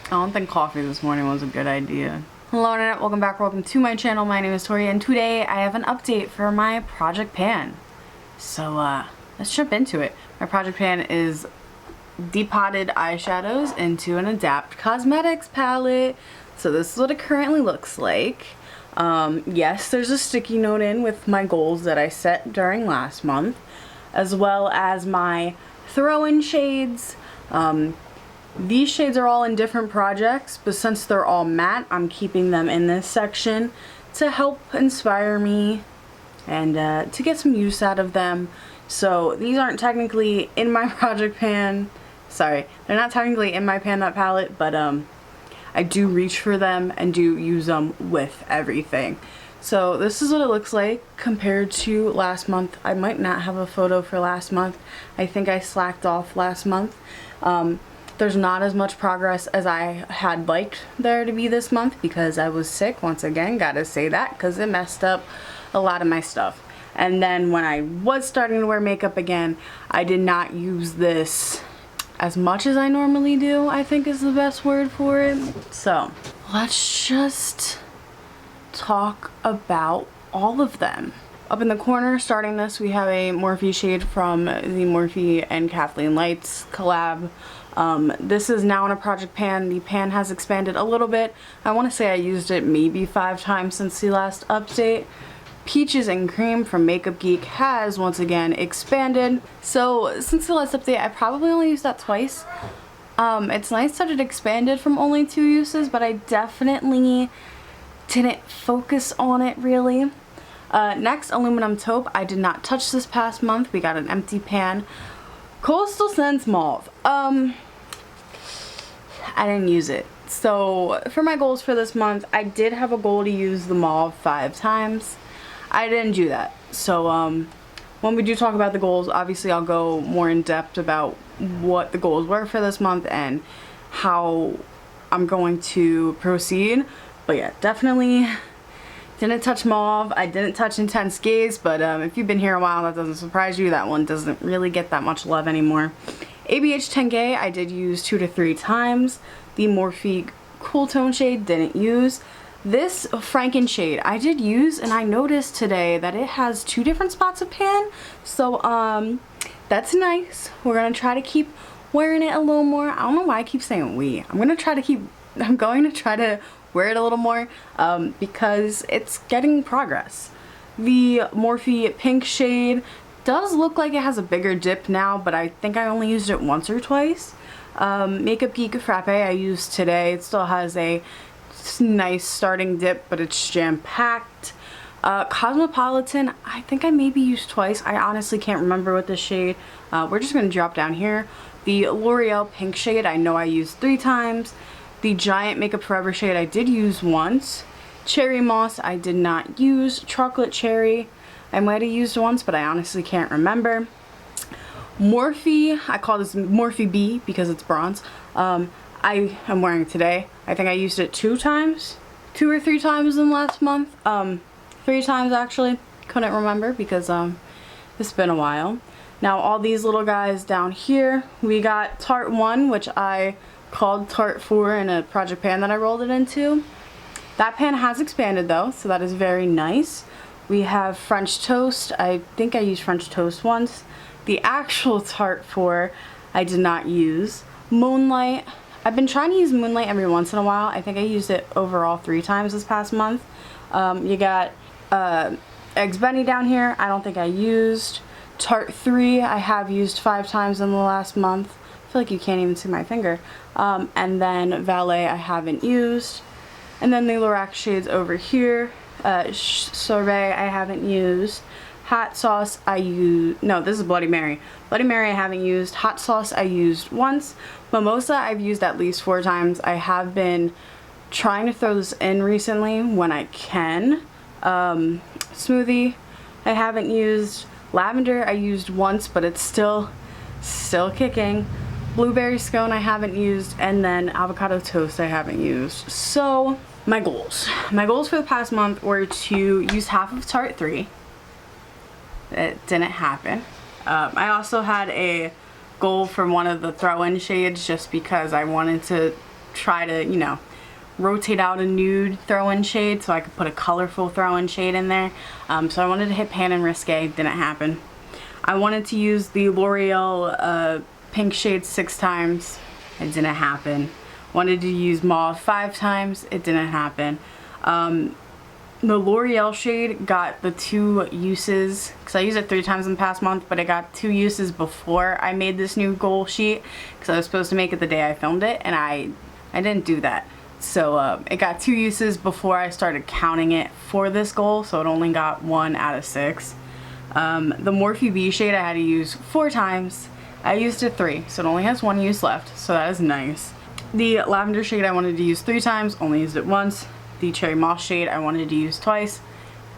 I don't think coffee this morning was a good idea. Hello internet, welcome back, welcome to my channel. My name is Tori and today I have an update for my project pan. So let's jump into it. My project pan is depotted eyeshadows into an Adapt Cosmetics palette. So this is what it currently looks like. Yes, there's a sticky note in with my goals that I set during last month, as well as my throw-in shades. These shades are all in different projects, but since they're all matte, I'm keeping them in this section to help inspire me and to get some use out of them. So these aren't technically in my project pan. Sorry, they're not technically in my pan that palette, but I do reach for them and do use them with everything. So this is what it looks like compared to last month. I might not have a photo for last month. I think I slacked off last month. There's not as much progress as I had liked there to be this month because I was sick. Once again, gotta say that because it messed up a lot of my stuff. And then when I was starting to wear makeup again, I did not use this as much as I normally do, I think is the best word for it. So let's just talk about all of them. Up in the corner, starting this, we have a Morphe shade from the Morphe and Kathleen Lights collab. This is now in a project pan. The pan has expanded a little bit. I want to say I used it maybe 5 times since the last update. Peaches and Cream from Makeup Geek has once again expanded. So since the last update, I probably only used that twice. It's nice that it expanded from only 2 uses, but I definitely didn't focus on it really. Next, Aluminum Taupe. I did not touch this past month. We got an empty pan. Coastal Scents Mauve. I didn't use it. So for my goals for this month, I did have a goal to use the mauve 5 times. I didn't do that. So when we do talk about the goals, obviously I'll go more in depth about what the goals were for this month and how I'm going to proceed. But yeah, definitely didn't touch mauve. I didn't touch Intense Gaze, but if you've been here a while, that doesn't surprise you. That one doesn't really get that much love anymore. ABH 10K I did use 2 to 3 times. The Morphe Cool Tone shade didn't use. This Franken shade I did use, and I noticed today that it has 2 different spots of pan. So that's nice. We're gonna try to keep wearing it a little more. I don't know why I keep saying we. I'm going to try to wear it a little more because it's getting progress. The Morphe Pink shade does look like it has a bigger dip now, but I think I only used it once or twice. Makeup Geek Frappe I used today. It still has a nice starting dip, but it's jam-packed. Cosmopolitan, I think I maybe used twice. I honestly can't remember what this shade. We're just going to drop down here. The L'Oreal Pink shade I know I used 3 times. The Giant Makeup Forever shade I did use once. Cherry Moss I did not use. Chocolate Cherry I might have used once, but I honestly can't remember. Morphe, I call this Morphe B because it's bronze. I am wearing it today. I think I used it 2 times. 2 or 3 times in the last month. 3 times actually. Couldn't remember because it's been a while. Now all these little guys down here, we got Tarte 1, which I called Tarte 4 in a project pan that I rolled it into. That pan has expanded though, so that is very nice. We have French Toast. I think I used French Toast once. The actual Tarte 4 I did not use. Moonlight. I've been trying to use Moonlight every once in a while. I think I used it overall 3 times this past month. You got Eggs Benny down here. I don't think I used. Tarte 3 I have used 5 times in the last month. I feel like you can't even see my finger. And then Valet I haven't used. And then the Lorac shades over here. Sorbet I haven't used. Hot Sauce I used. No, this is Bloody Mary. Bloody Mary I haven't used. Hot Sauce I used once. Mimosa I've used at least 4 times. I have been trying to throw this in recently when I can. Smoothie I haven't used. Lavender I used once, but it's still kicking. Blueberry Scone I haven't used, and then Avocado Toast I haven't used. So my goals for the past month were to use half of Tarte 3. It didn't happen. I also had a goal for one of the throw-in shades just because I wanted to try to, you know, rotate out a nude throw-in shade so I could put a colorful throw-in shade in there. So I wanted to hit pan and risque, didn't happen. I wanted to use the L'Oreal pink shade 6 times, it didn't happen. Wanted to use mauve 5 times, it didn't happen. The L'Oreal shade got the 2 uses, because I used it 3 times in the past month, but it got 2 uses before I made this new goal sheet, because I was supposed to make it the day I filmed it, and I didn't do that. So it got 2 uses before I started counting it for this goal, so it only got 1 out of 6. The Morphe B shade I had to use 4 times. I used it 3, so it only has 1 use left, so that is nice. The lavender shade I wanted to use 3 times, only used it once. The cherry moss shade I wanted to use twice,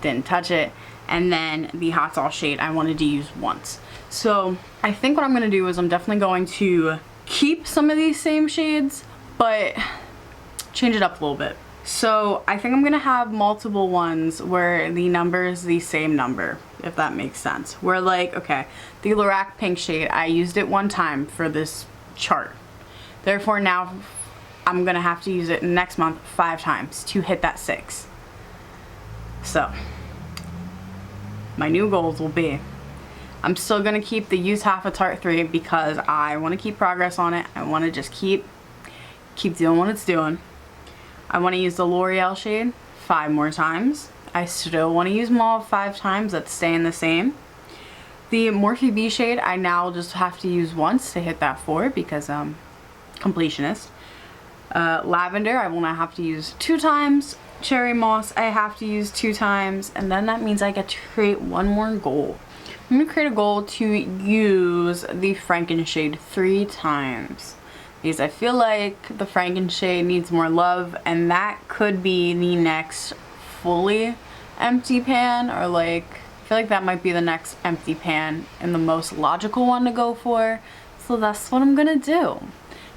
didn't touch it. And then the hot sauce shade I wanted to use once. So I think what I'm going to do is I'm definitely going to keep some of these same shades, but change it up a little bit. So I think I'm going to have multiple ones where the number is the same number, if that makes sense. Where like, okay, the Lorac pink shade, I used it 1 time for this chart. Therefore now I'm gonna have to use it next month 5 times to hit that 6. So my new goals will be, I'm still gonna keep the use half a Tarte 3 because I want to keep progress on it. I want to just keep doing what it's doing. I want to use the L'Oreal shade 5 more times. I still want to use mauve 5 times. That's staying the same. The Morphe B shade I now just have to use once to hit that 4 because completionist. Lavender I will now have to use 2 times. Cherry moss I have to use 2 times, and then that means I get to create 1 more goal. I'm going to create a goal to use the Frankenshade 3 times because I feel like the Frankenshade needs more love, and that could be the next fully empty pan, or like I feel like that might be the next empty pan and the most logical one to go for. So that's what I'm gonna do.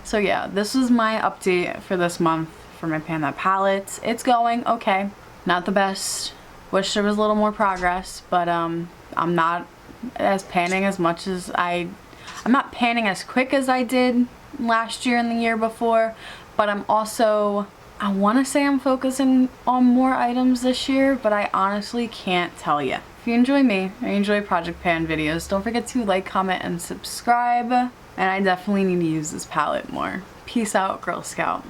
So yeah, this is my update for this month for my pan that palettes. It's going okay. Not the best. Wish there was a little more progress, but I'm not as panning as much as I'm not panning as quick as I did last year and the year before, but I'm also, I want to say I'm focusing on more items this year, but I honestly can't tell you. If you enjoy me or you enjoy Project Pan videos, don't forget to like, comment, and subscribe. And I definitely need to use this palette more. Peace out, Girl Scout.